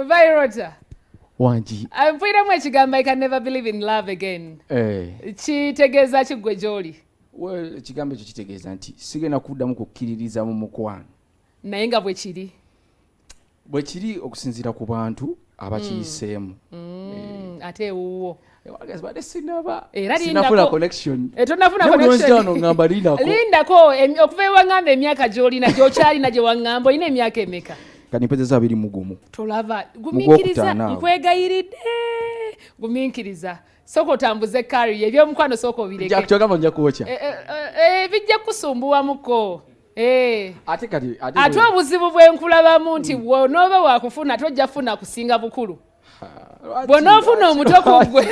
Vairota. Wanji. Mpwiramu ekigambo I can never believe in love again. Kitegeeza ki gwe gy'oli? Well, ekigambo ekyo kitegeeza nti sigenda kuddamu kukkiririza mu mukwano. Naye nga bwe kiri? Bwe kiri okusinziira ku bantu abakiyiseemu. Ate ewuwo. Badde sinaba. Sinafuna connection. Tonafuna connection. Ngamba lindako. Lindako okuva ewaŋŋamba emyaka gy'olina gy'okyalina gye waŋŋamba olina emyaka emeka? Kanipeza 2 Tolava. Gumiikiriza nkwegayiridde. Gumiikiriza. Soko otambuze kari ebyomukwano soko obireke. Jakutogamba nja kuwokya. Bijja kusumbuwamuko. Ate kati ate obuzibu bwenkulabamu nti bw'onooba wakufuna tojja funa kusinga bukulu. Bw'onoofuna omutoko gwe.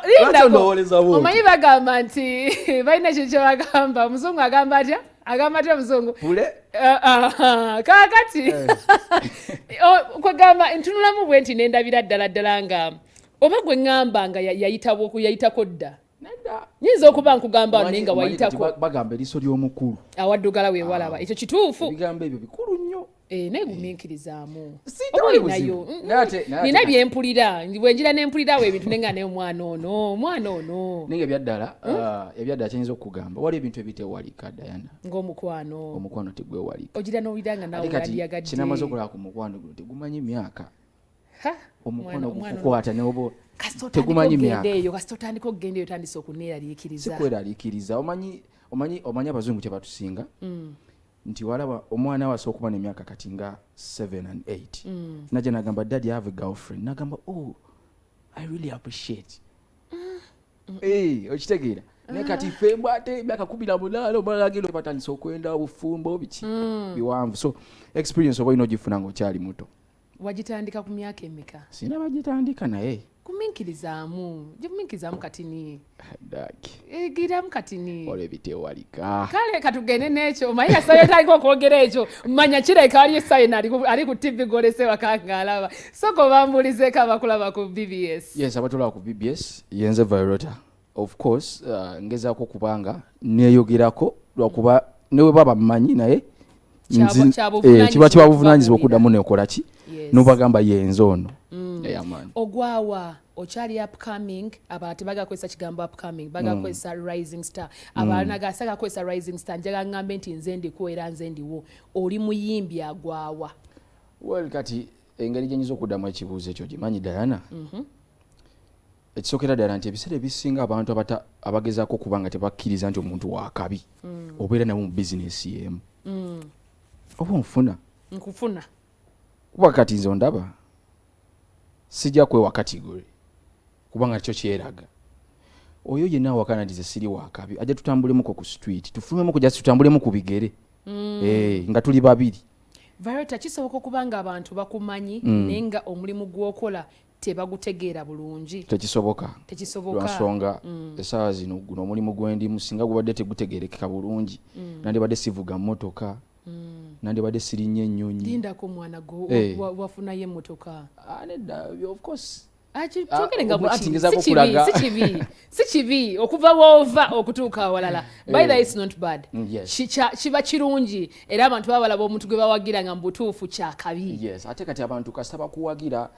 Lindako. Omanyi bagamba nti balina ekyo kye bagamba. Omuzungu agamba atya? Agamba atya omuzungu? Pule? Kaakati. Kwegamba ntunulamu bwe nti nendabira ddala nga oba gwe ŋŋamba nga yayitako dda. Nyinza okuba nkugamba wano nga wayitako. Bagamba eriiso ly'omukulu. Awaddugala weewalaba. Ekyo kituufu. Ebigambo ebyo bikulu nnyo. Naye gumiikirizaamu. Olinayo. Nina bye mpulira. Bwe njira ne mpulirawo ebintu nenga ne omwana ono. Naye ebyaddala kiyinza okugamba. Waliwo ebintu ebitewalika Diana. Ng'omukwano. Omukwano tegwewalika. Ogira n'owulira nga nawe yandyagadde. Kinamaze okulaba ku mukwano guno tegumanyi myaka. Omukwano gukukwata n'oba tegumanyi myaka. Kasita otandika okugenda eyo otandise okuneeraliikiriza. Si kweraliikiriza. Omanyi abazungu kye batusinga? Nti walaba omwana wase okuba n'emyaka kati nga 7 and 8. Najja nagamba daddy I have a girlfriend. Nagamba I really appreciate. Okitegeera. Naye kati ffe ate emyaka 18 omwana agenda batandise okwenda obufumbo biki biwanvu. So experience oba olina ogifuna ng'okyali muto. Wagitandika ku myaka emeka? Sina bagitandika naye. Kumiikirizaamu katini. Giramu katini. Olwo ebitewalika. Kale katugende n'ekyo. Omanyi yasayo otandika okwogera ekyo. Manya kireka ali esayo ali ku TV golese wakangaalaba. Soko bambulizeeko abakulaba ku BBS. Yes, abatulaba ku BBS. Yenze Vairota. Of course, ngezaako kubanga neeyogerako lwakuba newe baba mmanyi naye kiba kibabuvunaanyizibwa okuddamu neekola ki n'obagamba yenze ono. Ogwawa okyali upcoming abantu bagakozesa kigambo upcoming bagakozesa rising star abantu nagasaka kozesa rising star njaga ngambe nti nze ndiko era nze ndiwo oli muyimbi agwawa. Well kati engeri gyenyiza okuddamu ekibuuzo ekyo gimanyi Diana. Ekisokera ddala nti ebiseera ebisinga abantu abagezaako kubanga tebakkiriza nti omuntu wakabi obeera nabo mu bizinesi y'emu. Oba nkufuna kuba kati nze ondaba sijja kwewa kategori kubanga kyo kyeraga oyo yenna awakana nti ze siri wakabi ajja tutambulemuko ku street tufulumemu kujja tutambulemu ku bigere nga tuli babiri. Vairota kisoboka okubanga abantu bakumanyi naye nga omulimu gw'okola tebagutegeera bulungi. Tekisoboka. Lwansonga essaawa zino guno omulimu gwendimu singa gubadde tegutegeerekeka bulungi nandibadde sivuga mmotoka nandibadde sirinnya ennyonyi. Lindako mwana go wafunayo emmotoka. Nedda of course. Si kibi okuva woova okutuuka awalala. By the way, it's not bad. Kiba kirungi era abantu babalaba omuntu gwe bawagira nga mu butuufu kya kabi. Yes, ate kati abantu kasita bakuwagira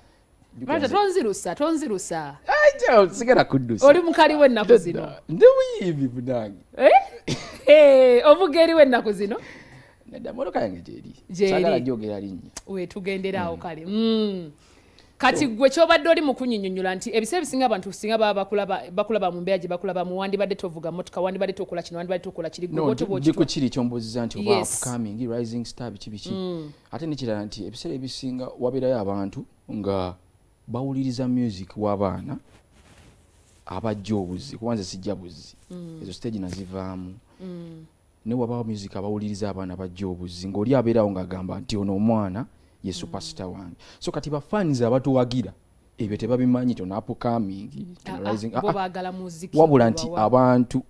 tonzirusa. Sigala kuddusa. Oli mukali w'ennaku zino. Ndi muyimbi bunange. Obugeeri w'ennaku zino. Nedda mmotoka yange gyeri. Sagala gyogera linnya. Wetugenderaawo kale. Kati gwe kyobadde oli mu kunnyonnyonnyola nti ebiseera bisinga abantu singa baba bakulaba mu mbeera gye bakulaba mu wandibadde tovuga mmotoka wandibadde tokola kino wandibadde tokola kiri gwe kiri kyombuuziza nti oba upcoming rising star biki ate nekirala nti ebiseera ebisinga wabeerayo abantu nga bawuliriza music w'abaana abajja obuzi kuba nze sijja buzi ezo stage nazivaamu ne wabawo music abawuliriza abaana bajja obuzi ng'oli abeerawo ng'agamba nti ono omwana ye superstar wange. So kati bafaniza abatuwagira ebyo tebabimanyi tona upcoming rising wabula nti abantu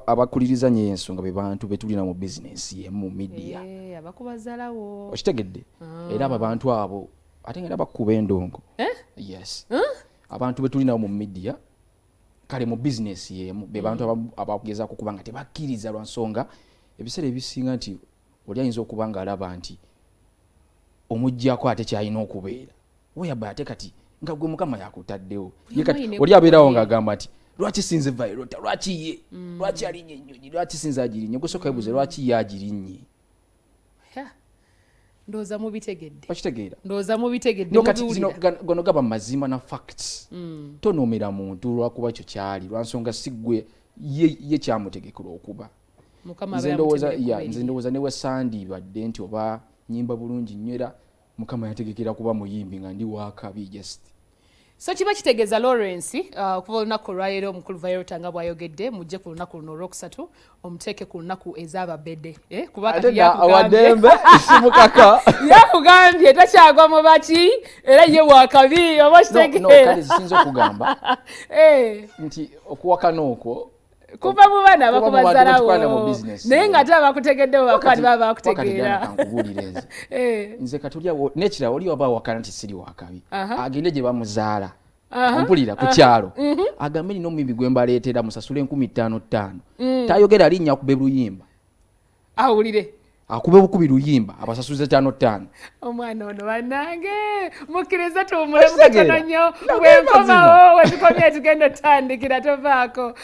abakuliriza nye ensonga be bantu betulina mu business mu media abakubazalawo okitegedde era abo bantu abo ate ngera bakuba endongo yes abantu betulina mu media kale mu business yemu be bantu abagezaako kuba nga tebakkiriza lwa nsonga ebiseera ebisinga nti oli ayinza okuba nga alaba nti omujjako ate kyalina okubeera weyaba ate kati nga gwe mukama yakutaddewo ye kati oli abeerawo ng'agamba nti lwaki sinze Vairota lwaki ye lwaki alinnye ennyonyi lwaki sinze agirinnye gwe sooka webuuze lwaki ye agirinnye ndowooza mubitegedde bakitegeera ndowooza mubitegedde kati zino gono gaba mazima na facts tonoomera muntu lwakuba kyo kyali lwansonga si ggwe ye kyamutegekera okuba nze ndowooza ne Sandi badde nti oba nyimba bulungi nnyo era mukama yategekera kuba muyimbi nga ndi wakabi just so kiba kitegeeza Lawrence okuva olunaku olwaleero omukulu Vairota nga bw'ayogedde mujje ku lunaku luno olwokusatu omuteeke ku lunaku ez'ababedde kuba kati awadembe simukaka yakugambye takyagwa mu baki era ye wakabi oba kitegeera kale zisinza okugamba nti okuwakana okwo kuva mu baana bakubazalawo naye nga ate abakutegedde bakwati baba bakutegeera nze katulya nekira oli waba wakana nti siri wakabi agende gye bamuzaala ompulira ku kyalo agambe nina omumbi gwe mbaleetera musasule 55,000 tayogera linnya akube luyimba awulire akube bukubi luyimba abasasuze 5,500 omwana ono bannange mukkiriza tuwumule mukatono nnyo bwenkomawo wetukomye tugenda otandikira tovaako